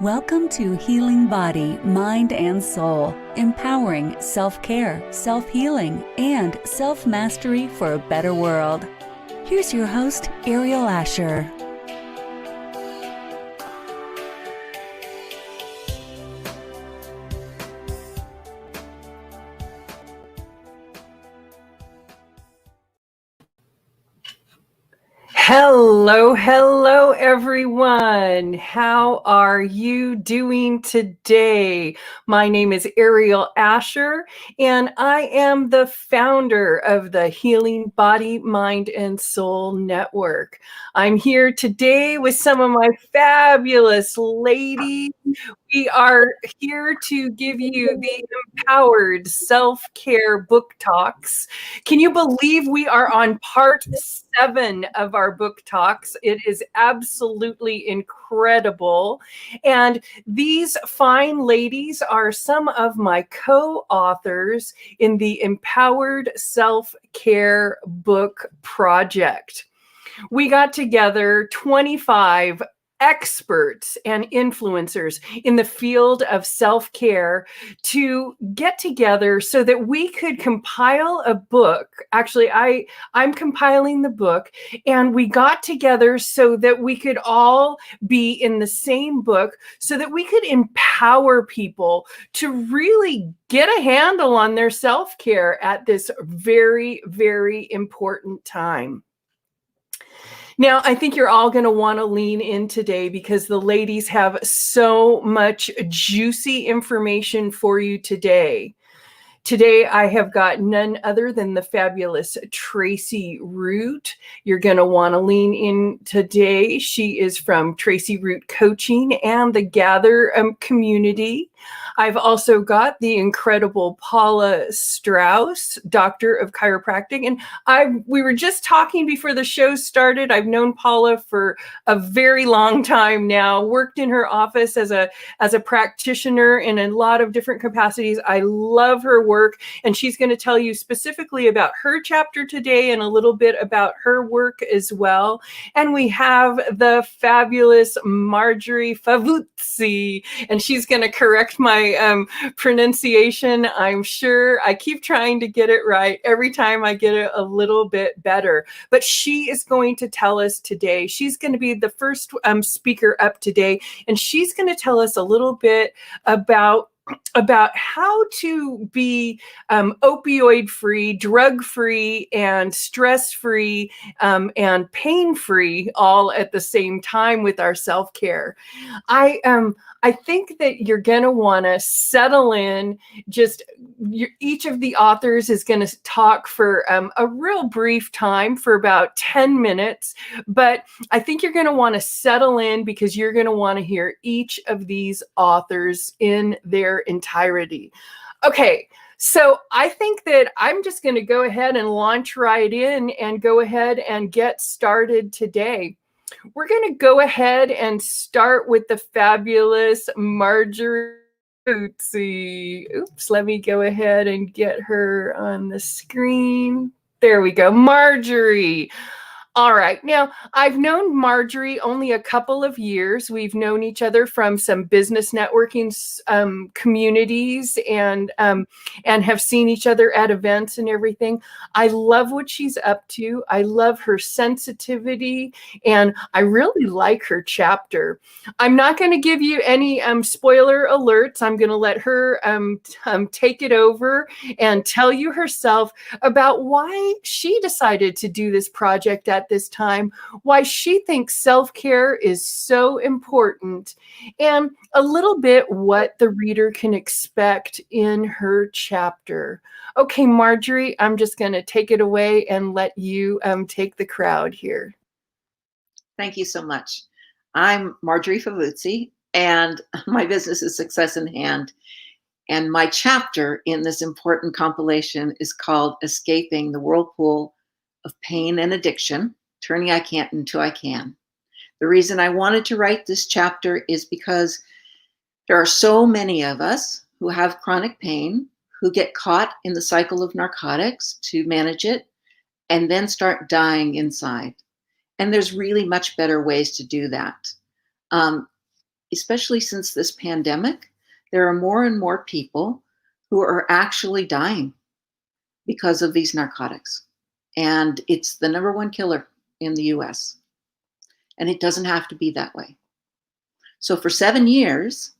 Welcome to Healing Body, Mind, and Soul, empowering self-care, self-healing, and self-mastery for a better world. Here's your host, Aeriol Ascher. Hello, everyone. How are you doing today? My name is Aeriol Ascher, and I am the founder of the Healing Body, Mind, and Soul Network. I'm here today with some of my fabulous ladies. We are here to give you the empowered self-care book talks. Can you believe we are on part 7 of our book talks? It is absolutely incredible. And these fine ladies are some of my co-authors in the Empowered Self-Care Book Project. We got together 25 experts and influencers in the field of self-care to get together so that we could compile a book. Actually, I'm compiling the book, and we got together so that we could all be in the same book so that we could empower people to really get a handle on their self-care at this very, very important time. Now, I think you're all going to want to lean in today because the ladies have so much juicy information for you today. Today, I have got none other than the fabulous Tracie Root. You're going to want to lean in today. She is from Tracie Root Coaching and the Gather community. I've also got the incredible Paula Strauss, Doctor of Chiropractic. And we were just talking before the show started. I've known Paula for a very long time now, worked in her office as a practitioner in a lot of different capacities. I love her work, and she's going to tell you specifically about her chapter today and a little bit about her work as well. And we have the fabulous Marjorie Favuzzi, and she's going to correct my pronunciation. I'm sure I keep trying to get it right. Every time I get it a little bit better. But she is going to tell us today. She's going to be the first speaker up today, and she's going to tell us a little bit about how to be opioid-free, drug-free, and stress-free, and pain-free all at the same time with our self-care. I think that you're going to want to settle in. Each of the authors is going to talk for a real brief time, for about 10 minutes. But I think you're going to want to settle in because you're going to want to hear each of these authors in their entirety. Okay. So I think that I'm just going to go ahead and launch right in and go ahead and get started today. We're going to go ahead and start with the fabulous Marjorie. Oops, let me go ahead and get her on the screen. There we go, Marjorie. All right. Now, I've known Marjorie only a couple of years. We've known each other from some business networking communities and have seen each other at events and everything. I love what she's up to. I love her sensitivity, and I really like her chapter. I'm not going to give you any spoiler alerts. I'm going to let her take it over and tell you herself about why she decided to do this project at this time, why she thinks self-care is so important, and a little bit what the reader can expect in her chapter. Okay, Marjorie, I'm just going to take it away and let you take the crowd here. Thank you so much. I'm Marjorie Favuzzi, and my business is Success in Hand. And my chapter in this important compilation is called Escaping the Whirlpool of Pain and Addiction, Turning I Can't into I Can. The reason I wanted to write this chapter is because there are so many of us who have chronic pain, who get caught in the cycle of narcotics to manage it, and then start dying inside. And there's really much better ways to do that. especially since this pandemic, there are more and more people who are actually dying because of these narcotics. And it's the number one killer in the US. And it doesn't have to be that way. So for 7 years,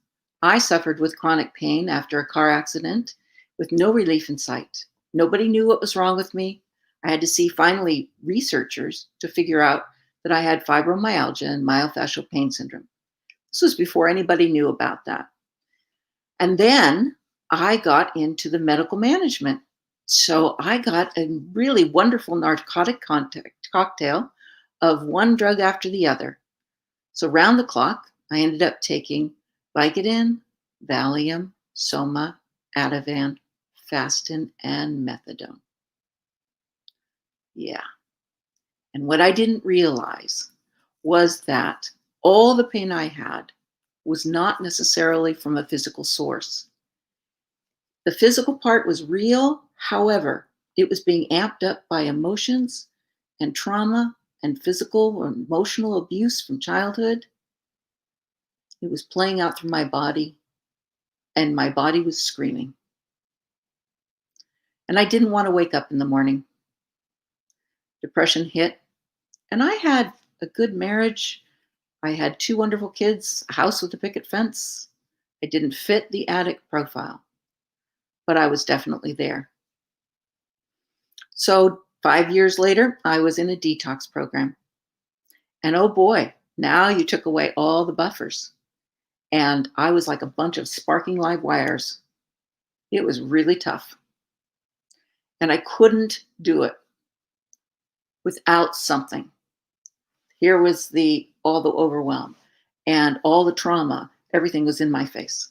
I suffered with chronic pain after a car accident with no relief in sight. Nobody knew what was wrong with me. I had to see finally researchers to figure out that I had fibromyalgia and myofascial pain syndrome. This was before anybody knew about that. And then I got into the medical management. So I got a really wonderful narcotic cocktail of one drug after the other. So round the clock, I ended up taking Vicodin, Valium, Soma, Ativan, Fastin, and Methadone. Yeah. And what I didn't realize was that all the pain I had was not necessarily from a physical source. The physical part was real. However, it was being amped up by emotions and trauma and physical or emotional abuse from childhood. It was playing out through my body, and my body was screaming. And I didn't want to wake up in the morning. Depression hit, and I had a good marriage. I had 2 wonderful kids, a house with a picket fence. I didn't fit the addict profile, but I was definitely there. So 5 years later, I was in a detox program. And oh boy, now you took away all the buffers. And I was like a bunch of sparking live wires. It was really tough. And I couldn't do it without something. Here was all the overwhelm and all the trauma. Everything was in my face.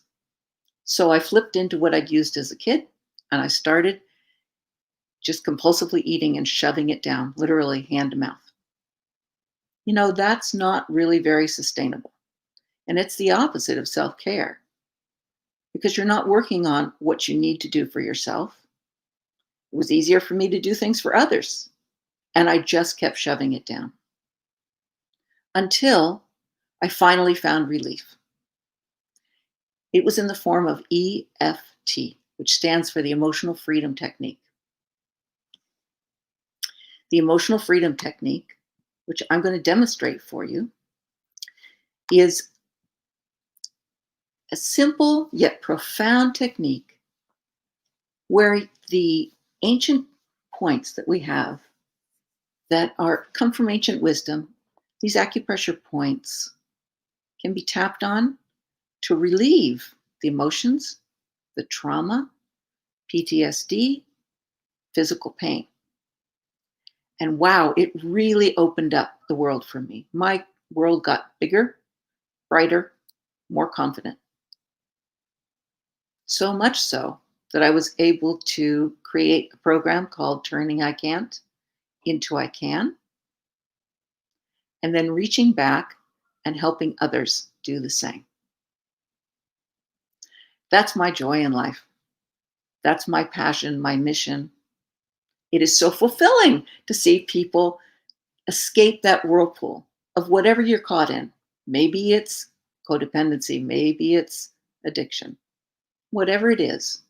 So I flipped into what I'd used as a kid, and I started just compulsively eating and shoving it down, literally hand to mouth. You know, that's not really very sustainable. And it's the opposite of self-care, because you're not working on what you need to do for yourself. It was easier for me to do things for others, and I just kept shoving it down until I finally found relief. It was in the form of EFT, which stands for the Emotional Freedom Technique. The Emotional Freedom Technique, which I'm going to demonstrate for you, is a simple yet profound technique where the ancient points that we have that come from ancient wisdom, these acupressure points can be tapped on to relieve the emotions, the trauma, PTSD, physical pain. And wow, it really opened up the world for me. My world got bigger, brighter, more confident. So much so that I was able to create a program called Turning I Can't into I Can, and then reaching back and helping others do the same. That's my joy in life. That's my passion, my mission. It is so fulfilling to see people escape that whirlpool of whatever you're caught in. Maybe it's codependency, maybe it's addiction. Whatever it is,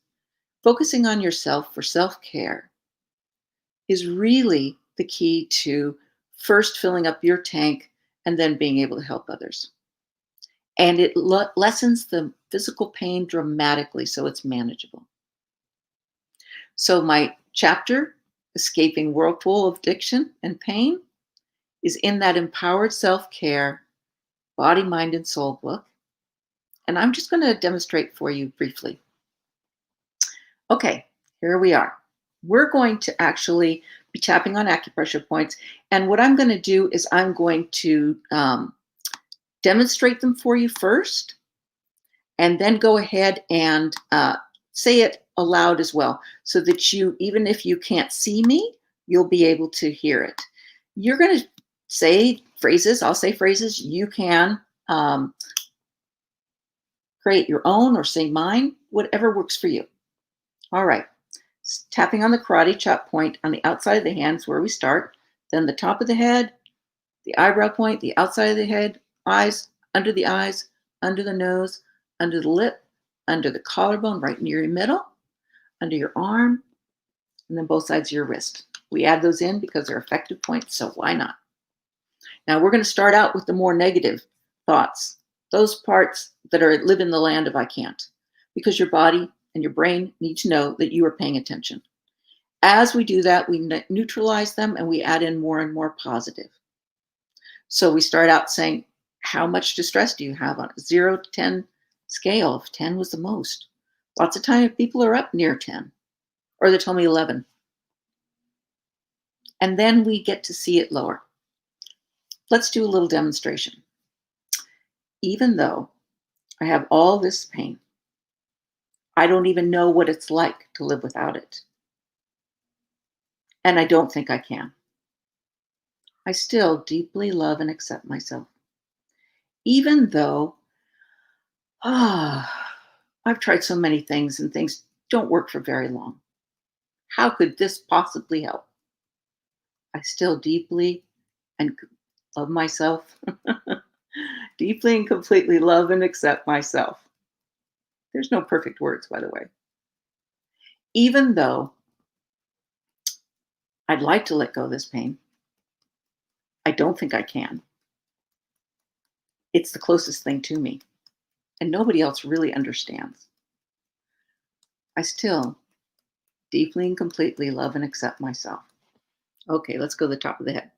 focusing on yourself for self-care is really the key to first filling up your tank and then being able to help others. And it lessens the physical pain dramatically, so it's manageable. So my chapter, Escaping Whirlpool of Addiction and Pain, is in that Empowered Self-Care Body, Mind, and Soul book. And I'm just going to demonstrate for you briefly. Okay, here we are. We're going to actually be tapping on acupressure points. And what I'm going to do is I'm going to demonstrate them for you first, and then go ahead and say it aloud as well, so that you, even if you can't see me, you'll be able to hear it. You're going to say phrases. I'll say phrases. You can create your own or say mine, whatever works for you. All right. Tapping on the karate chop point on the outside of the hands where we start, then the top of the head, the eyebrow point, the outside of the head, eyes, under the eyes, under the nose, under the lip, under the collarbone, right near your middle, under your arm, and then both sides of your wrist. We add those in because they're effective points, so why not? Now we're going to start out with the more negative thoughts, those parts that live in the land of I can't, because your body and your brain need to know that you are paying attention. As we do that, we neutralize them and we add in more and more positive. So we start out saying, how much distress do you have on a 0 to 10 scale? If 10 was the most. Lots of times people are up near 10, or they tell me 11. And then we get to see it lower. Let's do a little demonstration. Even though I have all this pain, I don't even know what it's like to live without it. And I don't think I can. I still deeply love and accept myself. Even though I've tried so many things and things don't work for very long. How could this possibly help? I still deeply and love myself. Deeply and completely love and accept myself. There's no perfect words, by the way. Even though I'd like to let go of this pain, I don't think I can. It's the closest thing to me, and nobody else really understands. I still deeply and completely love and accept myself. Okay, let's go to the top of the head.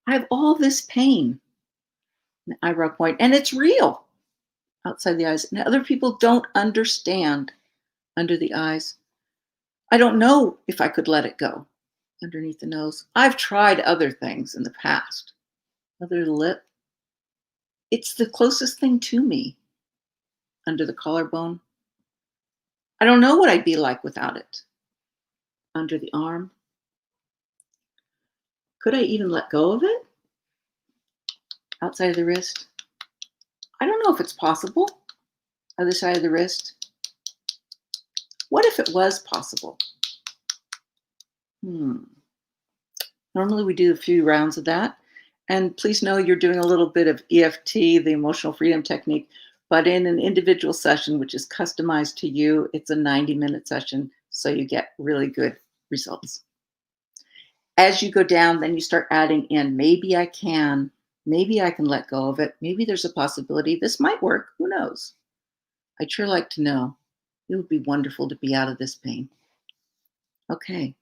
I have all this pain in the eyebrow point, and it's real outside the eyes. And other people don't understand under the eyes. I don't know if I could let it go underneath the nose. I've tried other things in the past. Under the lip. It's the closest thing to me. Under the collarbone. I don't know what I'd be like without it. Under the arm. Could I even let go of it? Outside of the wrist. I don't know if it's possible. Other side of the wrist. What if it was possible? Normally we do a few rounds of that. And please know you're doing a little bit of EFT, the emotional freedom technique, but in an individual session, which is customized to you. It's a 90-minute session, so you get really good results. As you go down, then you start adding in, maybe I can let go of it. Maybe there's a possibility this might work. Who knows? I'd sure like to know. It would be wonderful to be out of this pain. Okay.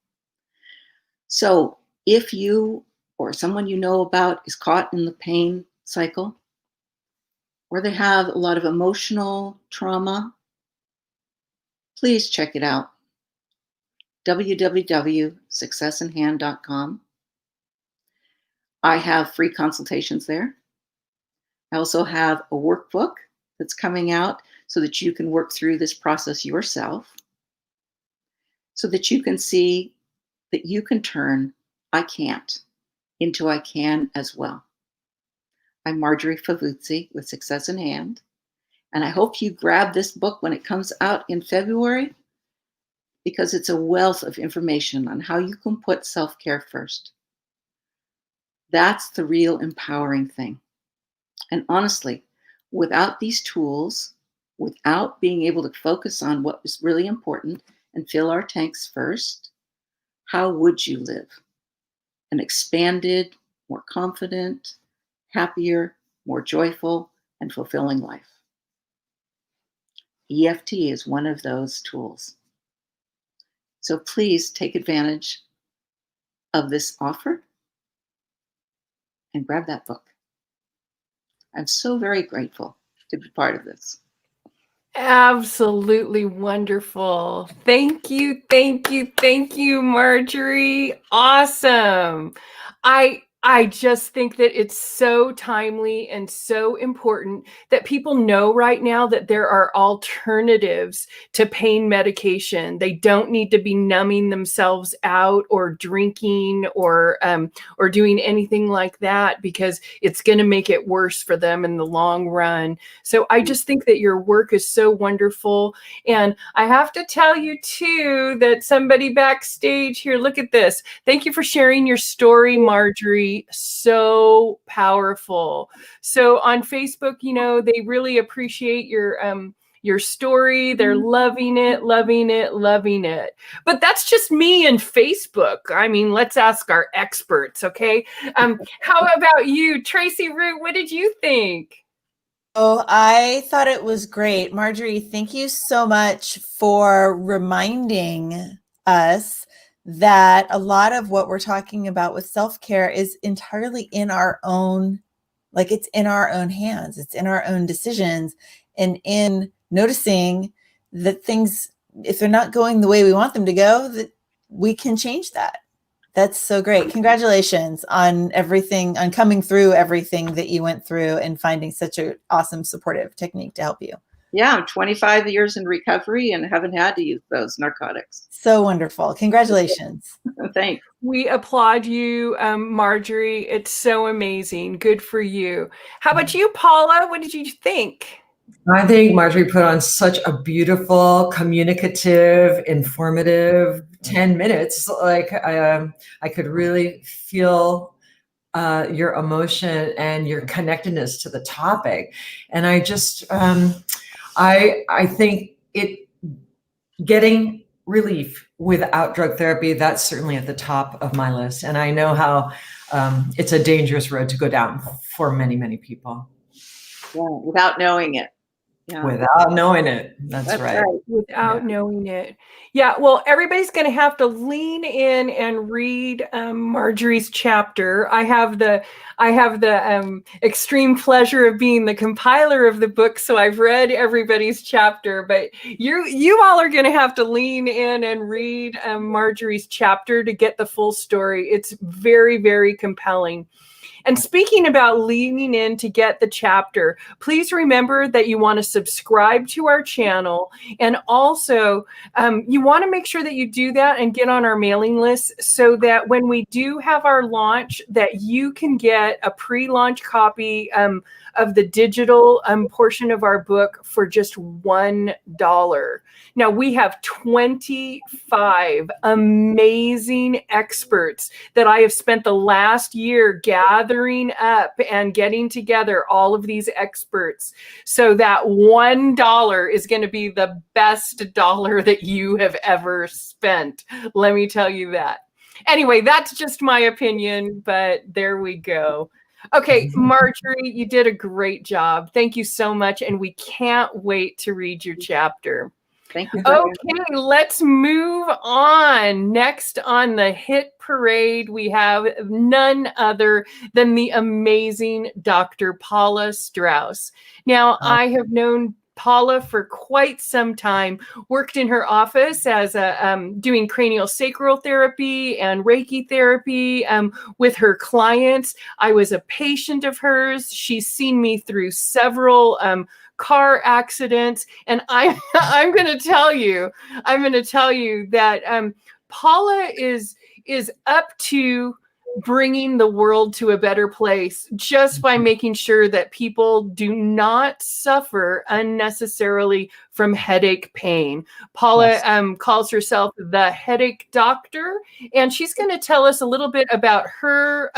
So if you or someone you know about is caught in the pain cycle, or they have a lot of emotional trauma, please check it out. www.successinhand.com. I have free consultations there. I also have a workbook that's coming out so that you can work through this process yourself, so that you can see that you can turn I can't into I can as well. I'm Marjorie Favuzzi with Success in Hand, and I hope you grab this book when it comes out in February, because it's a wealth of information on how you can put self-care first. That's the real empowering thing. And honestly, without these tools, without being able to focus on what was really important and fill our tanks first, how would you live? An expanded, more confident, happier, more joyful, and fulfilling life. EFT is one of those tools. So please take advantage of this offer and grab that book. I'm so very grateful to be part of this. Absolutely wonderful. Thank you, thank you, thank you, Marjorie. Awesome. I just think that it's so timely and so important that people know right now that there are alternatives to pain medication. They don't need to be numbing themselves out or drinking or doing anything like that, because it's going to make it worse for them in the long run. So I just think that your work is so wonderful. And I have to tell you too that somebody backstage here, look at this. Thank you for sharing your story, Marjorie. Marjorie, so powerful. So on Facebook, they really appreciate your story. They're loving it, loving it, loving it. But that's just me and Facebook. I mean, let's ask our experts, okay? How about you, Tracie Root? What did you think? Oh, I thought it was great. Marjorie, thank you so much for reminding us that a lot of what we're talking about with self-care is entirely in our own, like it's in our own hands. It's in our own decisions, and in noticing that things, if they're not going the way we want them to go, that we can change that. That's so great. Congratulations on everything, on coming through everything that you went through and finding such an awesome supportive technique to help you. Yeah, I'm 25 years in recovery and haven't had to use those narcotics. So wonderful. Congratulations. Thanks. We applaud you, Marjorie. It's so amazing. Good for you. How about you, Paula? What did you think? I think Marjorie put on such a beautiful, communicative, informative 10 minutes. Like I could really feel your emotion and your connectedness to the topic. And I just, I think getting relief without drug therapy, that's certainly at the top of my list. And I know how it's a dangerous road to go down for many, many people. Yeah, without knowing it. Yeah. Without knowing it. That's right. Without knowing it. Yeah. Well, everybody's going to have to lean in and read Marjorie's chapter. I have the extreme pleasure of being the compiler of the book, so I've read everybody's chapter. But you all are going to have to lean in and read Marjorie's chapter to get the full story. It's very, very compelling. And speaking about leaning in to get the chapter, please remember that you want to subscribe to our channel. And also, you want to make sure that you do that and get on our mailing list so that when we do have our launch, that you can get a pre-launch copy of the digital portion of our book for just $1. Now, we have 25 amazing experts that I have spent the last year gathering up and getting together all of these experts so that $1 is going to be the best dollar that you have ever spent. Let me tell you that. Anyway, that's just my opinion, but there we go. Okay, Marjorie, you did a great job. Thank you so much. And we can't wait to read your chapter. Thank you. Okay, let's move on. Next on the hit parade, we have none other than the amazing Dr. Paula Strauss. Now, I have known Paula for quite some time, worked in her office as doing cranial sacral therapy and Reiki therapy with her clients. I was a patient of hers. She's seen me through several car accidents. And I'm going to tell you that Paula is up to bringing the world to a better place just by making sure that people do not suffer unnecessarily from headache pain. Paula calls herself the headache doctor, and she's going to tell us a little bit about her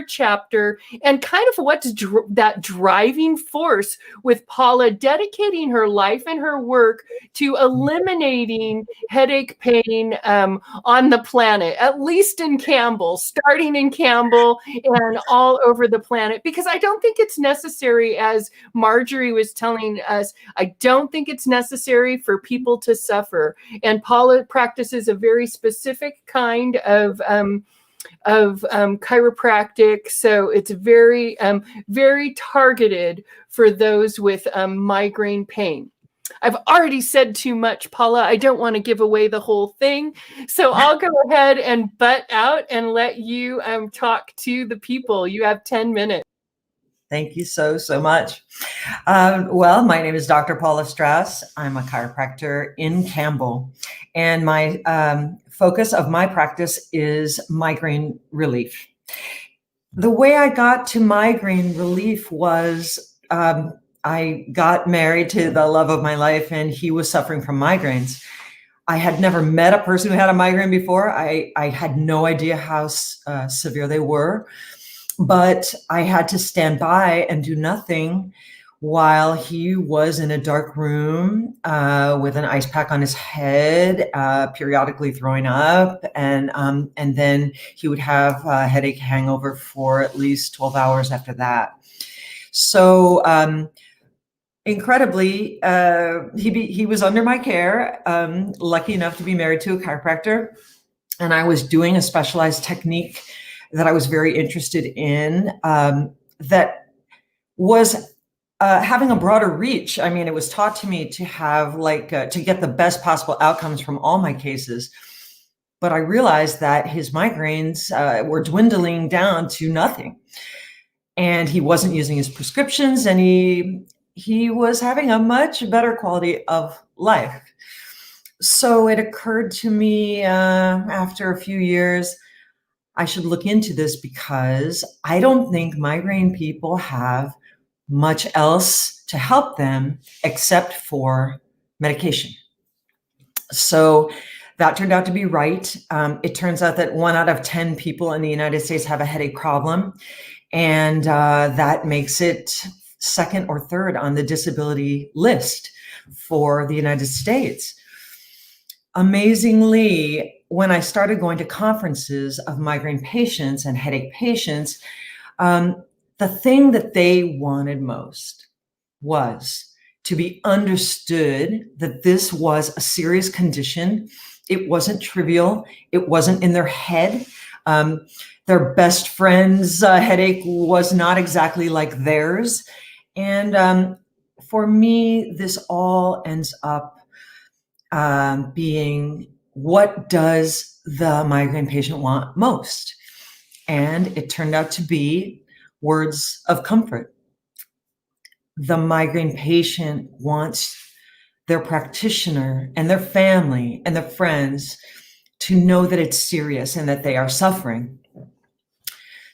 chapter and kind of what's that driving force with Paula dedicating her life and her work to eliminating headache pain on the planet, at least in Campbell, starting in Campbell and all over the planet. Because I don't think it's necessary, as Marjorie was telling us, I don't think it's necessary for people to suffer. And Paula practices a very specific kind of chiropractic, so it's very very targeted for those with migraine pain. I've already said too much, Paula. I don't want to give away the whole thing, so I'll go ahead and butt out and let you talk to the people. You have 10 minutes. Thank you so much. Well, my name is Dr. Paula Strauss. I'm a chiropractor in Campbell, and my focus of my practice is migraine relief. The way I got to migraine relief was I got married to the love of my life, and he was suffering from migraines. I had never met a person who had a migraine before. I had no idea how severe they were, but I had to stand by and do nothing while he was in a dark room with an ice pack on his head, periodically throwing up, and then he would have a headache hangover for at least 12 hours after that. So incredibly, he was under my care, lucky enough to be married to a chiropractor, and I was doing a specialized technique that I was very interested in, that was having a broader reach. I mean, it was taught to me to have to get the best possible outcomes from all my cases. But I realized that his migraines were dwindling down to nothing. And he wasn't using his prescriptions, and he was having a much better quality of life. So it occurred to me after a few years, I should look into this, because I don't think migraine people have much else to help them except for medication. So that turned out to be right. It turns out that 1 out of 10 people in the United States have a headache problem, and that makes it second or third on the disability list for the United States. Amazingly, when I started going to conferences of migraine patients and headache patients, the thing that they wanted most was to be understood that this was a serious condition. It wasn't trivial. It wasn't in their head. Their best friend's headache was not exactly like theirs. And for me, this all ends up being, what does the migraine patient want most? And it turned out to be words of comfort. The migraine patient wants their practitioner and their family and their friends to know that it's serious and that they are suffering.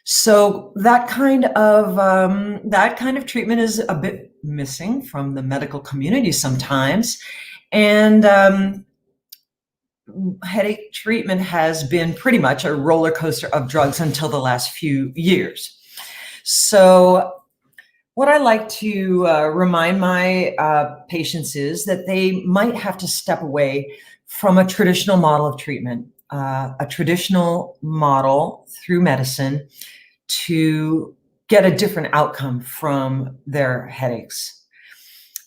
So that kind of treatment is a bit missing from the medical community sometimes. And headache treatment has been pretty much a roller coaster of drugs until the last few years. So what I like to remind my patients is that they might have to step away from a traditional model of treatment, a traditional model through medicine, to get a different outcome from their headaches.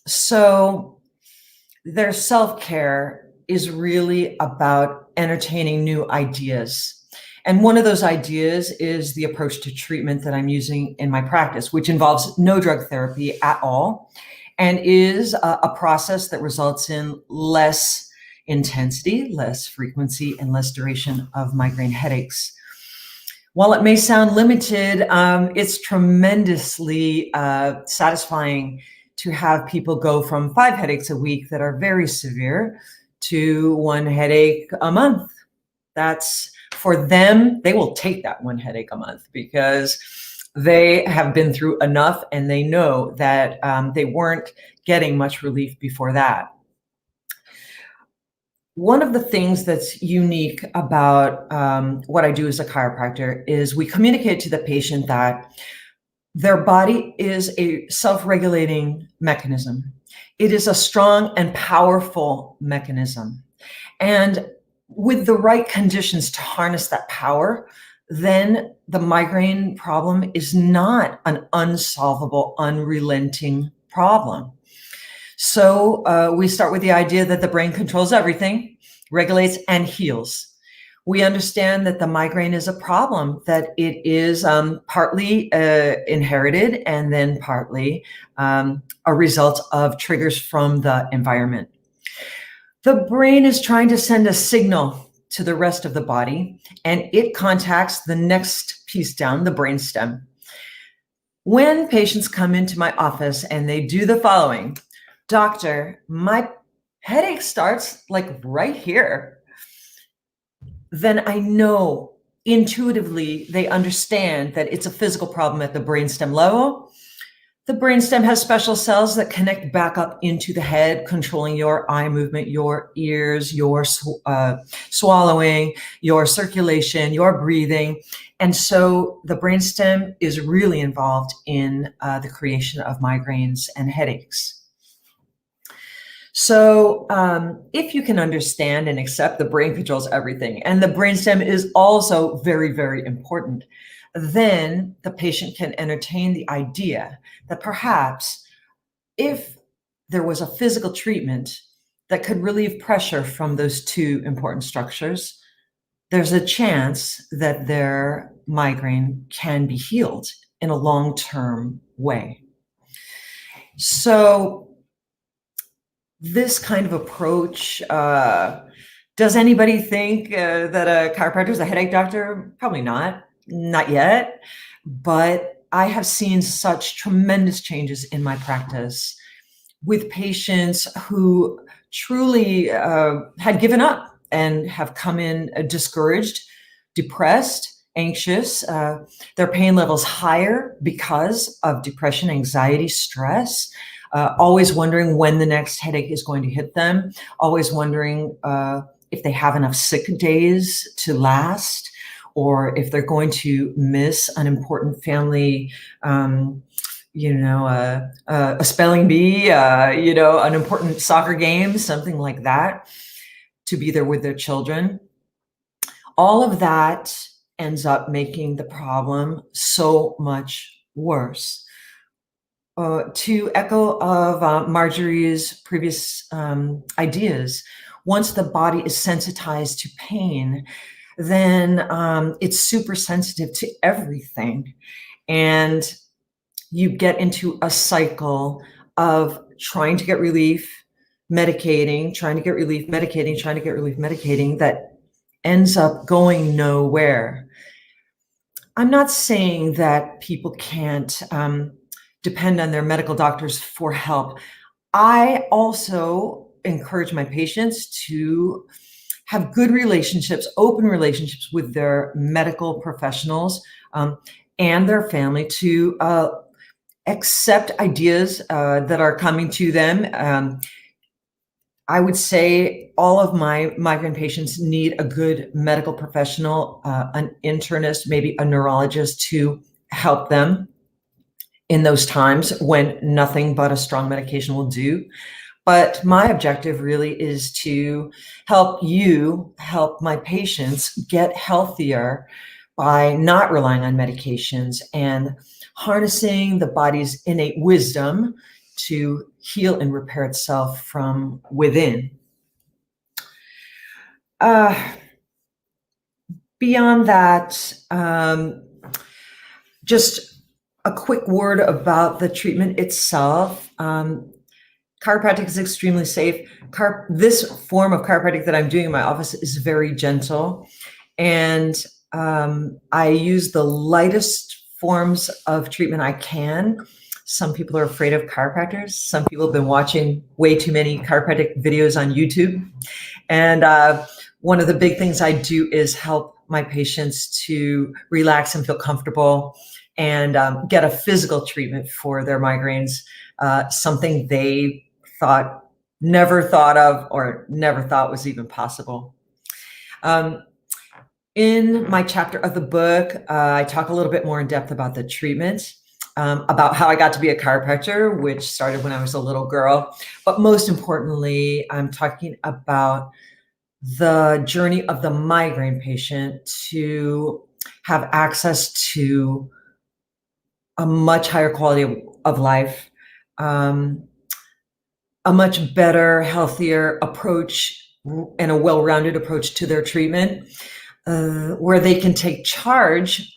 So their self-care is really about entertaining new ideas. And one of those ideas is the approach to treatment that I'm using in my practice, which involves no drug therapy at all, and is a process that results in less intensity, less frequency, and less duration of migraine headaches. While it may sound limited, it's tremendously satisfying to have people go from 5 headaches a week that are very severe to 1 headache a month. That's, for them, they will take that 1 headache a month, because they have been through enough and they know that they weren't getting much relief before that. One of the things that's unique about what I do as a chiropractor is we communicate to the patient that their body is a self-regulating mechanism. It is a strong and powerful mechanism. And with the right conditions to harness that power, then the migraine problem is not an unsolvable, unrelenting problem. So we start with the idea that the brain controls everything, regulates and heals. We understand that the migraine is a problem, that it is partly inherited and then partly a result of triggers from the environment. The brain is trying to send a signal to the rest of the body, and it contacts the next piece down, the brainstem. When patients come into my office and they do the following: "Doctor, my headache starts like right here," then I know intuitively they understand that it's a physical problem at the brainstem level. The brainstem has special cells that connect back up into the head, controlling your eye movement, your ears, your swallowing, your circulation, your breathing. And so the brainstem is really involved in the creation of migraines and headaches. So if you can understand and accept the brain controls everything, and the brainstem is also very, very important, then the patient can entertain the idea that perhaps if there was a physical treatment that could relieve pressure from those two important structures, there's a chance that their migraine can be healed in a long-term way. So this kind of approach, does anybody think that a chiropractor is a headache doctor? Probably not yet, but I have seen such tremendous changes in my practice with patients who truly had given up and have come in discouraged, depressed, anxious, their pain levels higher because of depression, anxiety, stress, always wondering when the next headache is going to hit them, always wondering if they have enough sick days to last, or if they're going to miss an important family, a spelling bee, an important soccer game, something like that, to be there with their children. All of that ends up making the problem so much worse. To echo of Marjorie's previous ideas, once the body is sensitized to pain, then it's super sensitive to everything. And you get into a cycle of trying to get relief, medicating, trying to get relief, medicating, trying to get relief, medicating, that ends up going nowhere. I'm not saying that people can't depend on their medical doctors for help. I also encourage my patients to have good relationships, open relationships with their medical professionals and their family, to accept ideas that are coming to them. I would say all of my migraine patients need a good medical professional, an internist, maybe a neurologist, to help them in those times when nothing but a strong medication will do. But my objective really is to help my patients get healthier by not relying on medications and harnessing the body's innate wisdom to heal and repair itself from within. Beyond that, just a quick word about the treatment itself. Chiropractic is extremely safe. This form of chiropractic that I'm doing in my office is very gentle. And I use the lightest forms of treatment I can. Some people are afraid of chiropractors. Some people have been watching way too many chiropractic videos on YouTube. And one of the big things I do is help my patients to relax and feel comfortable and get a physical treatment for their migraines, something they never thought of or never thought was even possible. In my chapter of the book, I talk a little bit more in depth about the treatment, about how I got to be a chiropractor, which started when I was a little girl. But most importantly, I'm talking about the journey of the migraine patient to have access to a much higher quality of life, a much better, healthier approach and a well-rounded approach to their treatment, where they can take charge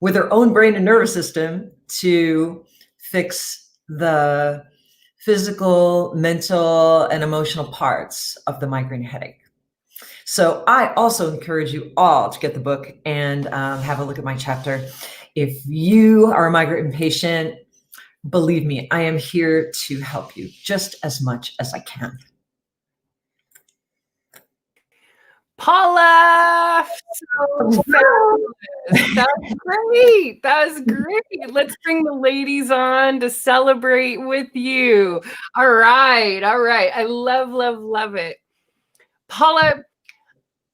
with their own brain and nervous system to fix the physical, mental, and emotional parts of the migraine headache. So I also encourage you all to get the book and have a look at my chapter. If you are a migraine patient, believe me, I am here to help you just as much as I can. Paula, so fabulous. That's great. That was great. Let's bring the ladies on to celebrate with you. All right. All right. I love, love, love it. Paula,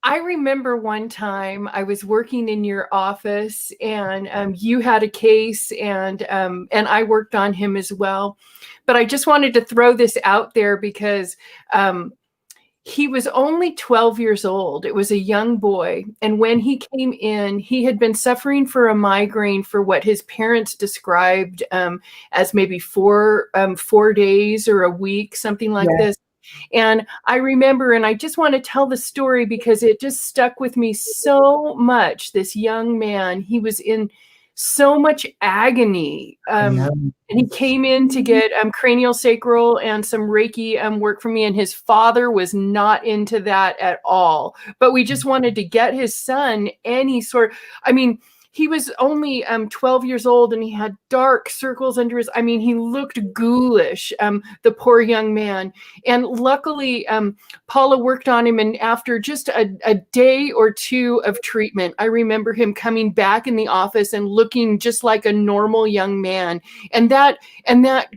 I remember one time I was working in your office and you had a case and I worked on him as well. But I just wanted to throw this out there because he was only 12 years old. It was a young boy. And when he came in, he had been suffering for a migraine for what his parents described as maybe 4 days or a week, something like this. And I remember, and I just want to tell the story because it just stuck with me so much. This young man, he was in so much agony. And he came in to get cranial sacral and some Reiki work from me. And his father was not into that at all. But we just wanted to get his son any sort. I mean, he was only 12 years old and he had dark circles under his, I mean, he looked ghoulish, the poor young man. And luckily, Paula worked on him. And after just a day or two of treatment, I remember him coming back in the office and looking just like a normal young man. And that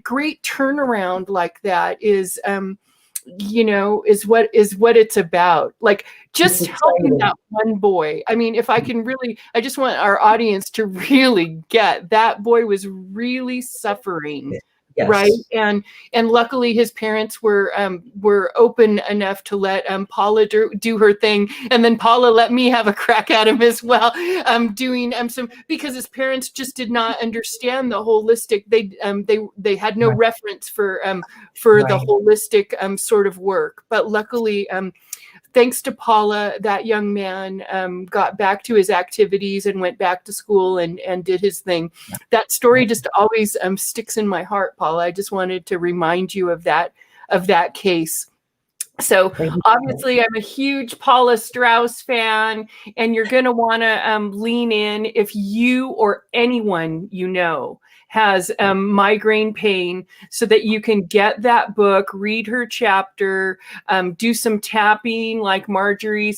great turnaround like that is, is what it's about. Like just helping that one boy. I mean, if I can really, I just want our audience to really get that boy was really suffering. Yes. Right. And luckily his parents were open enough to let Paula do her thing. And then Paula let me have a crack at him as well. Doing some, because his parents just did not understand the holistic. They had no reference for the holistic sort of work. But luckily, thanks to Paula, that young man got back to his activities and went back to school and did his thing. That story just always sticks in my heart, Paula. I just wanted to remind you of that case. So obviously I'm a huge Paula Strauss fan, and you're going to want to lean in if you or anyone you know has migraine pain, so that you can get that book, read her chapter, do some tapping like Marjorie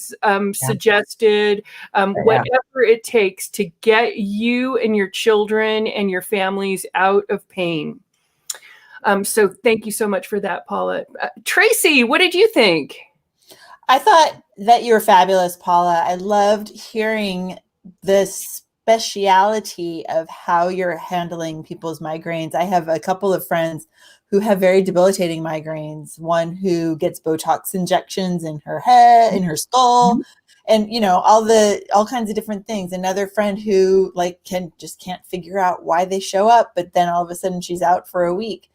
suggested, whatever it takes to get you and your children and your families out of pain. So thank you so much for that, Paula. Tracie, what did you think? I thought that you were fabulous, Paula. I loved hearing this speciality of how you're handling people's migraines. I have a couple of friends who have very debilitating migraines. One who gets Botox injections in her head, in her skull, and all kinds of different things. Another friend who can't figure out why they show up, but then all of a sudden she's out for a week.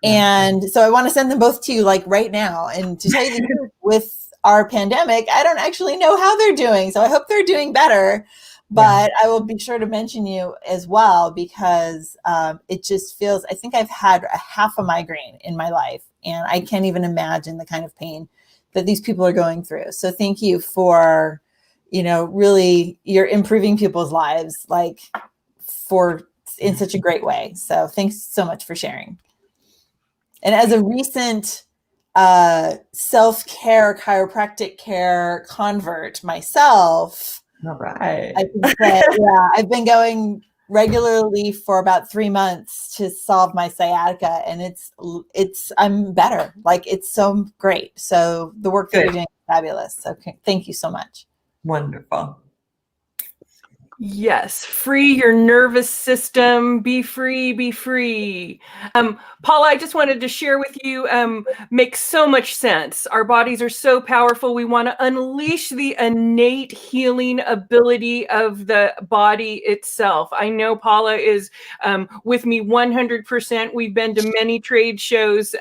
And so I want to send them both to you right now. And to tell you the truth, with our pandemic, I don't actually know how they're doing. So I hope they're doing better. But I will be sure to mention you as well, because it just feels, I think I've had a half a migraine in my life, and I can't even imagine the kind of pain that these people are going through. So thank you for, really, you're improving people's lives in such a great way. So thanks so much for sharing. And as a recent self-care, chiropractic care convert myself, all right, I can say, I've been going regularly for about 3 months to solve my sciatica, and I'm better. It's so great. So the work that you're doing is fabulous. So thank you so much. Wonderful. Yes, free your nervous system, be free, be free. Paula, I just wanted to share with you, makes so much sense. Our bodies are so powerful. We want to unleash the innate healing ability of the body itself. I know Paula is with me 100%. We've been to many trade shows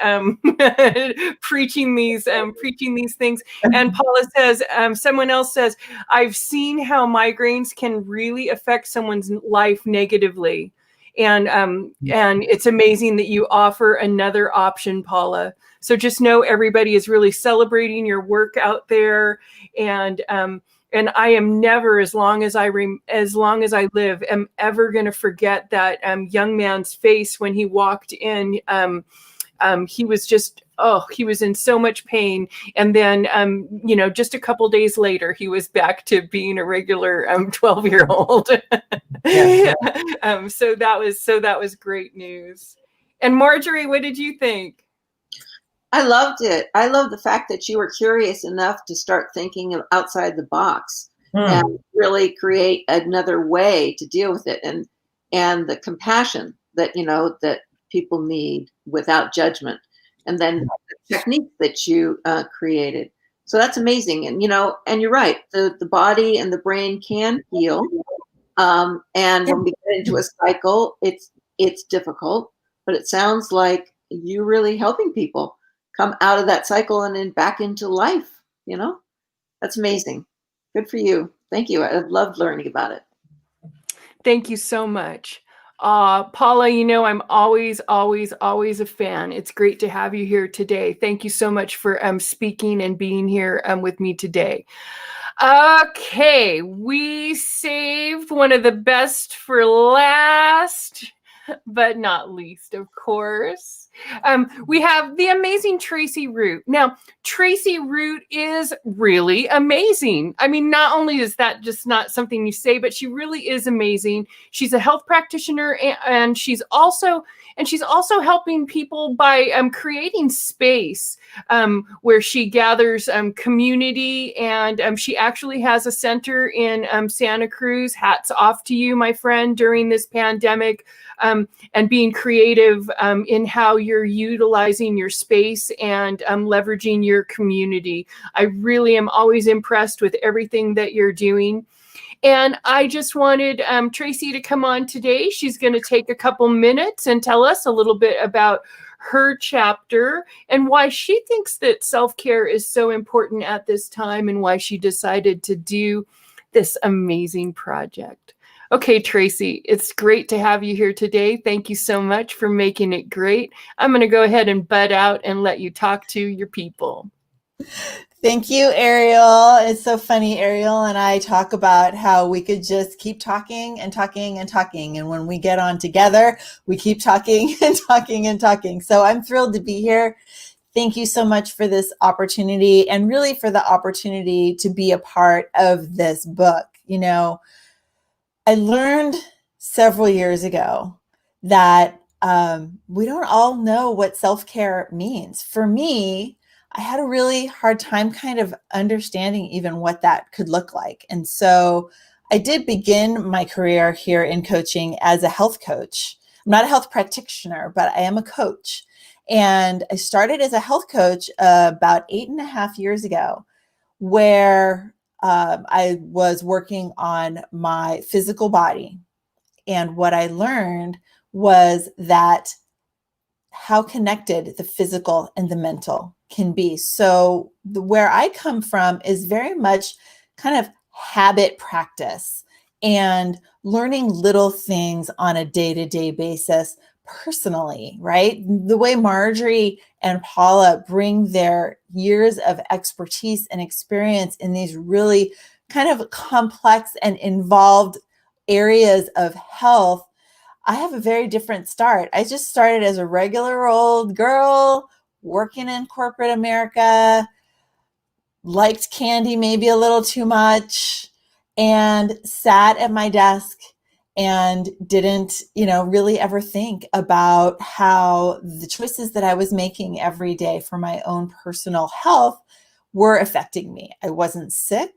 preaching these things. And Paula says, someone else says, I've seen how migraines can really affect someone's life negatively. And it's amazing that you offer another option, Paula. So just know everybody is really celebrating your work out there. And I am never, as long as I live, am ever going to forget that young man's face when he walked in he was just, he was in so much pain. And then, just a couple days later, he was back to being a regular 12-year-old. Yeah. So that was great news. And Marjorie, what did you think? I loved it. I love the fact that you were curious enough to start thinking of outside the box and really create another way to deal with it, and the compassion that that people need without judgment, and then the technique that you created. So that's amazing. And and you're right. The body and the brain can heal, and when we get into a cycle, it's difficult. But it sounds like you really helping people come out of that cycle and then back into life. That's amazing. Good for you. Thank you. I loved learning about it. Thank you so much. Paula, I'm always, always, always a fan. It's great to have you here today. Thank you so much for speaking and being here with me today. Okay, we saved one of the best for last, but not least, of course. We have the amazing Tracie Root. Now, Tracie Root is really amazing. I mean, not only is that just not something you say, but she really is amazing. She's a health practitioner, and she's also helping people by creating space where she gathers community, and she actually has a center in Santa Cruz. Hats off to you, my friend, during this pandemic, and being creative in how you're utilizing your space and leveraging your community. I really am always impressed with everything that you're doing. And I just wanted Tracie to come on today. She's going to take a couple minutes and tell us a little bit about her chapter and why she thinks that self-care is so important at this time, and why she decided to do this amazing project. Okay, Tracie, it's great to have you here today. Thank you so much for making it great. I'm going to go ahead and butt out and let you talk to your people. Thank you, Aeriol. It's so funny. Aeriol and I talk about how we could just keep talking and talking and talking. And when we get on together, we keep talking and talking and talking. So I'm thrilled to be here. Thank you so much for this opportunity, and really for the opportunity to be a part of this book. I learned several years ago that we don't all know what self-care means. For me, I had a really hard time kind of understanding even what that could look like. And so I did begin my career here in coaching as a health coach. I'm not a health practitioner, but I am a coach. And I started as a health coach about 8.5 years ago, where I was working on my physical body. And what I learned was that how connected the physical and the mental can be. So where I come from is very much kind of habit practice and learning little things on a day-to-day basis personally, right? The way Marjorie and Paula bring their years of expertise and experience in these really kind of complex and involved areas of health, I have a very different start. I just started as a regular old girl working in corporate America, liked candy maybe a little too much, and sat at my desk and didn't, really ever think about how the choices that I was making every day for my own personal health were affecting me. I wasn't sick.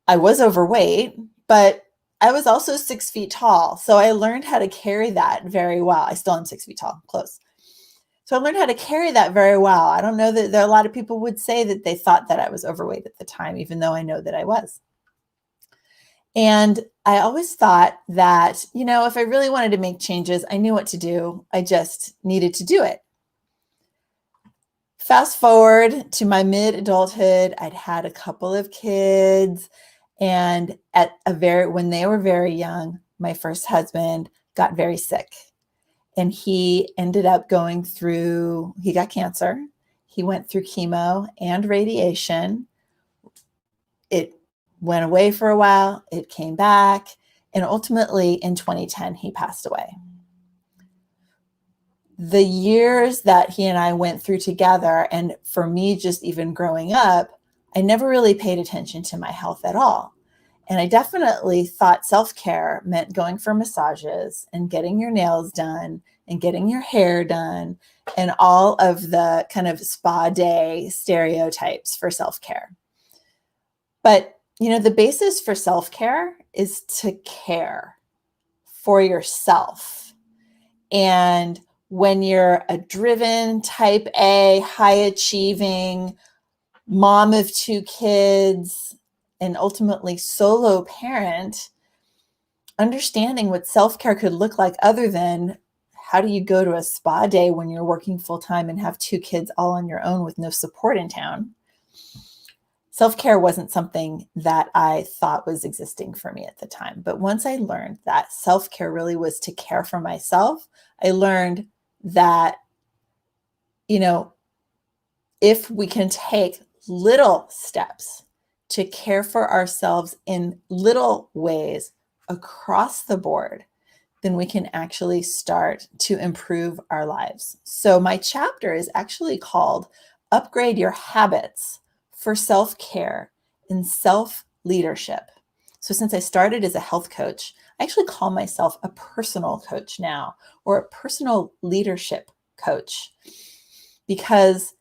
I was overweight, but I was also 6 feet tall. So I learned how to carry that very well. I still am 6 feet tall, close. So I learned how to carry that very well. I don't know that there are a lot of people would say that they thought that I was overweight at the time, even though I know that I was. And I always thought that, if I really wanted to make changes, I knew what to do. I just needed to do it. Fast forward to my mid-adulthood, I'd had a couple of kids, and when they were very young, my first husband got very sick, and he ended up he got cancer. He went through chemo and radiation. It went away for a while, it came back, and ultimately in 2010, he passed away. the years that he and I went through together, and for me, just even growing up, I never really paid attention to my health at all. And I definitely thought self-care meant going for massages and getting your nails done and getting your hair done and all of the kind of spa day stereotypes for self-care. But, the basis for self-care is to care for yourself. And when you're a driven, type A, high achieving mom of 2 kids, and ultimately solo parent, understanding what self-care could look like other than how do you go to a spa day when you're working full time and have 2 kids all on your own with no support in town. Self-care wasn't something that I thought was existing for me at the time. But once I learned that self-care really was to care for myself, I learned that, if we can take little steps to care for ourselves in little ways across the board, then we can actually start to improve our lives. So my chapter is actually called Upgrade Your Habits for Self-Care and Self-Leadership. So since I started as a health coach, I actually call myself a personal coach now, or a personal leadership coach, because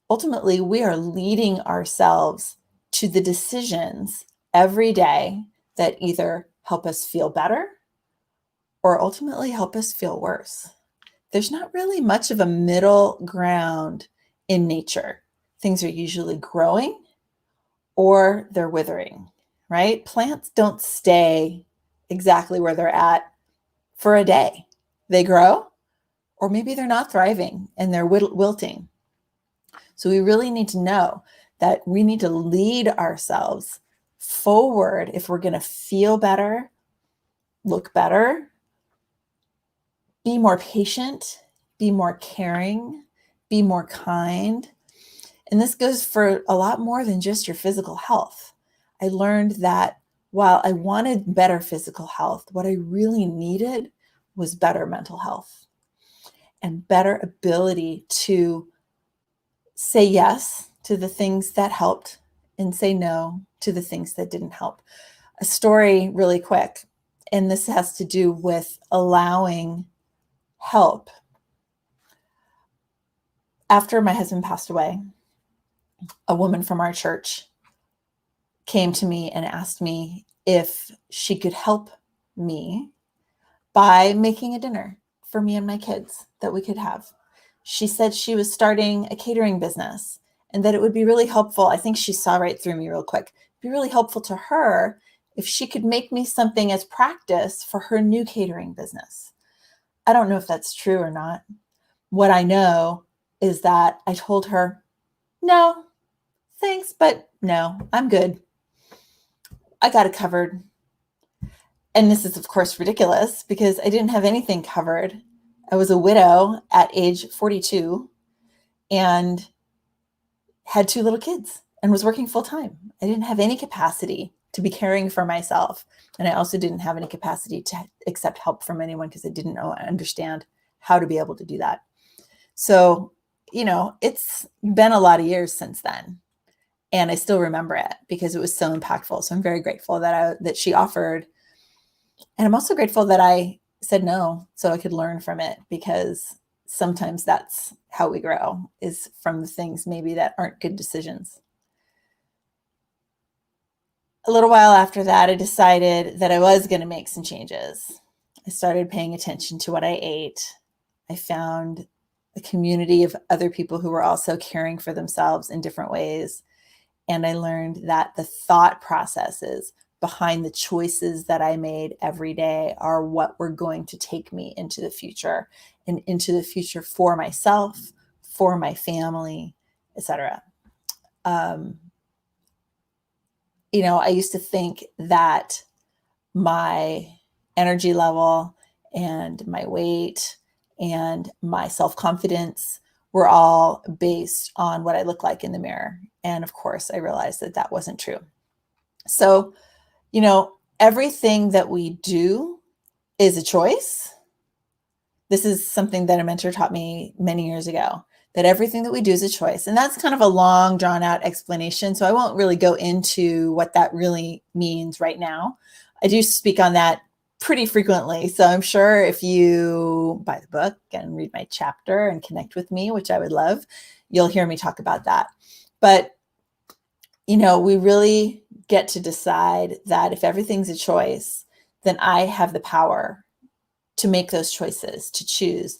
ultimately we are leading ourselves to the decisions every day that either help us feel better or ultimately help us feel worse. There's not really much of a middle ground in nature. Things are usually growing or they're withering, right? Plants don't stay exactly where they're at for a day. They grow, or maybe they're not thriving and they're wilting. So we really need to know that we need to lead ourselves forward if we're going to feel better, look better, be more patient, be more caring, be more kind. And this goes for a lot more than just your physical health. I learned that while I wanted better physical health, what I really needed was better mental health and better ability to say yes to the things that helped and say no to the things that didn't help. A story really quick, and this has to do with allowing help. After my husband passed away, a woman from our church came to me and asked me if she could help me by making a dinner for me and my kids that we could have. She said she was starting a catering business and that it would be really helpful. I think she saw right through me real quick. It'd be really helpful to her if she could make me something as practice for her new catering business. I don't know if that's true or not. What I know is that I told her, no, thanks, but no, I'm good. I got it covered. And this is, of course, ridiculous because I didn't have anything covered. I was a widow at age 42 and had 2 little kids and was working full time. I didn't have any capacity to be caring for myself. And I also didn't have any capacity to accept help from anyone because I didn't understand how to be able to do that. So, it's been a lot of years since then. And I still remember it because it was so impactful. So I'm very grateful that she offered. And I'm also grateful that I said no so I could learn from it, because sometimes that's how we grow, is from the things maybe that aren't good decisions. A little while after that, I decided that I was going to make some changes. I started paying attention to what I ate. I found a community of other people who were also caring for themselves in different ways. And I learned that the thought processes behind the choices that I made every day are what were going to take me into the future, and into the future for myself, for my family, etc. I used to think that my energy level and my weight and my self-confidence were all based on what I look like in the mirror. And of course, I realized that that wasn't true. So, everything that we do is a choice. this is something that a mentor taught me many years ago, that everything that we do is a choice. And that's kind of a long, drawn out explanation. So I won't really go into what that really means right now. I do speak on that pretty frequently. So I'm sure if you buy the book and read my chapter and connect with me, which I would love, you'll hear me talk about that. But, you know, we really get to decide that if everything's a choice, then I have the power to make those choices, to choose.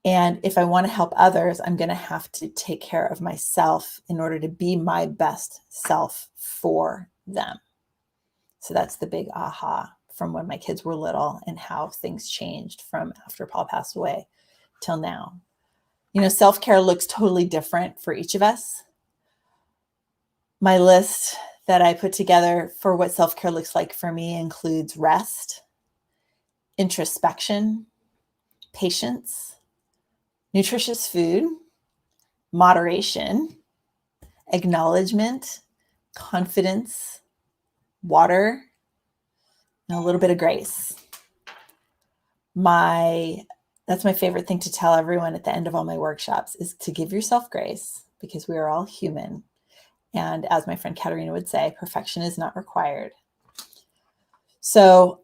And if I want to help others, I'm going to have to take care of myself in order to be my best self for them. So that's the big aha from when my kids were little and how things changed from after Paul passed away till now. You know, self-care looks totally different for each of us. My list that I put together for what self-care looks like for me includes rest, introspection, patience, nutritious food, moderation, acknowledgement, confidence, water, and a little bit of grace. That's my favorite thing to tell everyone at the end of all my workshops is to give yourself grace, because we are all human. And as my friend Katerina would say, perfection is not required. So,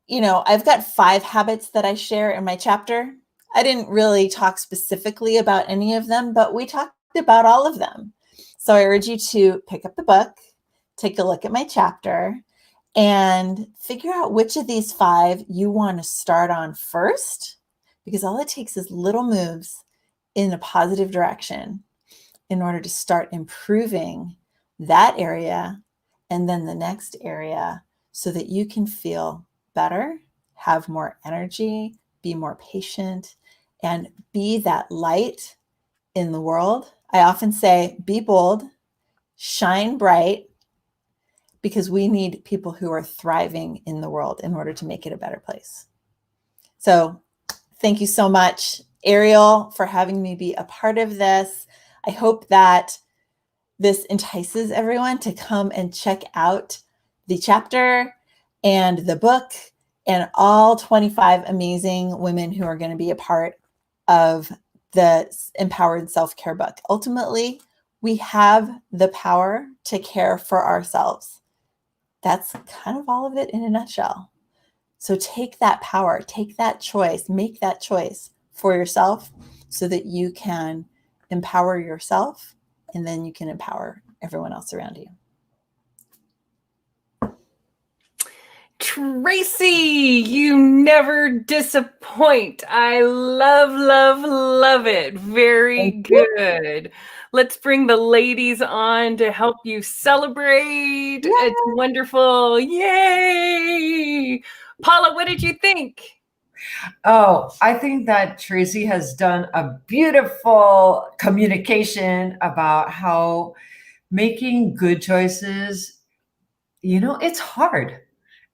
you know, I've got 5 habits that I share in my chapter. I didn't really talk specifically about any of them, but we talked about all of them. So I urge you to pick up the book, take a look at my chapter, and figure out which of these 5 you want to start on first, because all it takes is little moves in a positive direction in order to start improving that area and then the next area so that you can feel better, have more energy, be more patient, and be that light in the world. I often say, be bold, shine bright, because we need people who are thriving in the world in order to make it a better place. So thank you so much, Aeriol, for having me be a part of this. I hope that this entices everyone to come and check out the chapter and the book and all 25 amazing women who are going to be a part of the Empowered Self-Care book. Ultimately, we have the power to care for ourselves. That's kind of all of it in a nutshell. So take that power, take that choice, make that choice for yourself so that you can empower yourself, and then you can empower everyone else around you. Tracie, you never disappoint. I love, love, love it. Very good. Let's bring the ladies on to help you celebrate. Yay! It's wonderful. Yay! Paula, what did you think? Oh, I think that Tracie has done a beautiful communication about how making good choices, you know, it's hard.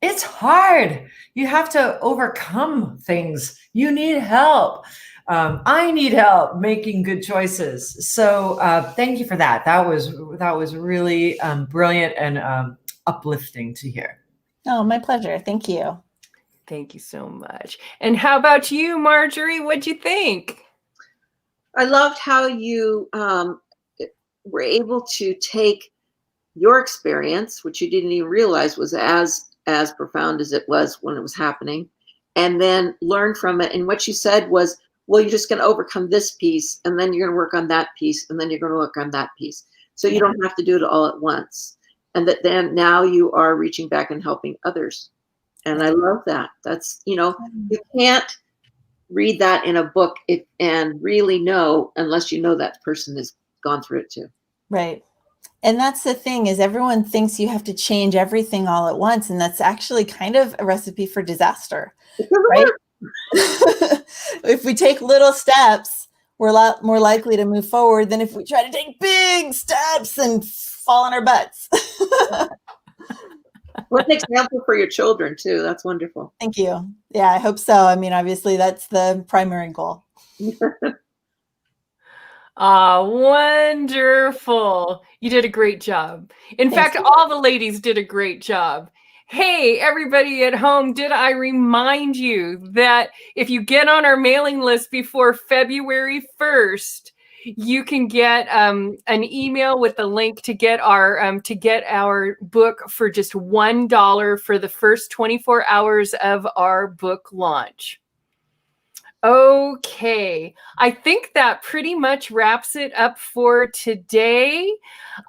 It's hard. You have to overcome things. You need help. I need help making good choices. So thank you for that. That was really brilliant and uplifting to hear. Oh, my pleasure. Thank you. Thank you so much. And how about you, Marjorie? What'd you think? I loved how you were able to take your experience, which you didn't even realize was as profound as it was when it was happening, and then learn from it. And what you said was, well, you're just going to overcome this piece, and then you're going to work on that piece, and then you're going to work on that piece. So you don't have to do it all at once. And that then now you are reaching back and helping others. And I love that. That's, you know, you can't read that in a book and really know unless you know that person has gone through it too. Right. And that's the thing, is everyone thinks you have to change everything all at once. And that's actually kind of a recipe for disaster, right? If we take little steps, we're a lot more likely to move forward than if we try to take big steps and fall on our butts. What an example for your children too. That's wonderful. Thank you. Yeah, I hope so. I mean, obviously that's the primary goal. Wonderful. You did a great job. In fact, all the ladies did a great job. Hey, everybody at home, did I remind you that if you get on our mailing list before February 1st, you can get an email with the link to get our book for just $1 for the first 24 hours of our book launch. Okay, I think that pretty much wraps it up for today.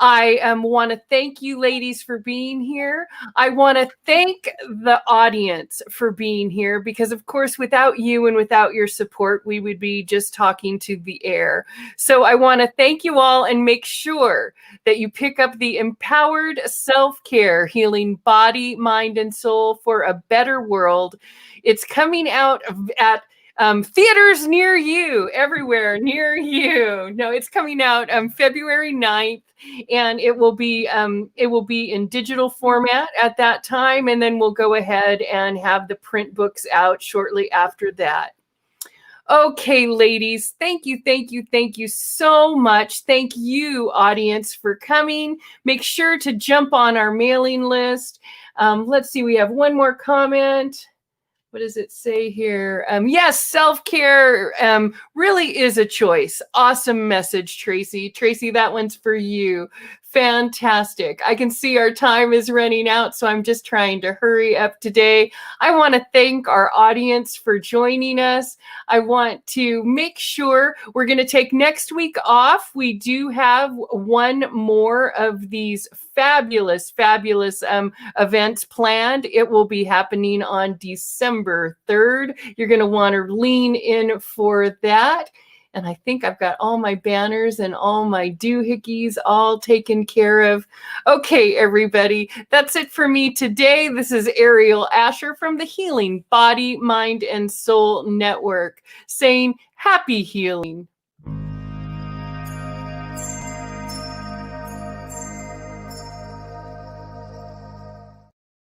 I want to thank you ladies for being here. I want to thank the audience for being here because, of course, without you and without your support, we would be just talking to the air. So I want to thank you all and make sure that you pick up the Empowered Self-Care Healing Body, Mind, and Soul for a Better World. It's coming out at theaters near you, everywhere near you. No, it's coming out February 9th, and it will be in digital format at that time, and then we'll go ahead and have the print books out shortly after that. Okay, ladies, thank you so much. Thank you, audience, for coming. Make sure to jump on our mailing list. Let's see, we have one more comment. What does it say here? Yes, self-care really is a choice. Awesome message, Tracie. Tracie, that one's for you. Fantastic. I can see our time is running out, so I'm just trying to hurry up today. I want to thank our audience for joining us. I want to make sure we're going to take next week off. We do have one more of these fabulous events planned. It will be happening on December 3rd. You're going to want to lean in for that. And I think I've got all my banners and all my doohickeys all taken care of. Okay, everybody, that's it for me today. This is Aeriol Ascher from the Healing Body, Mind, and Soul Network saying happy healing.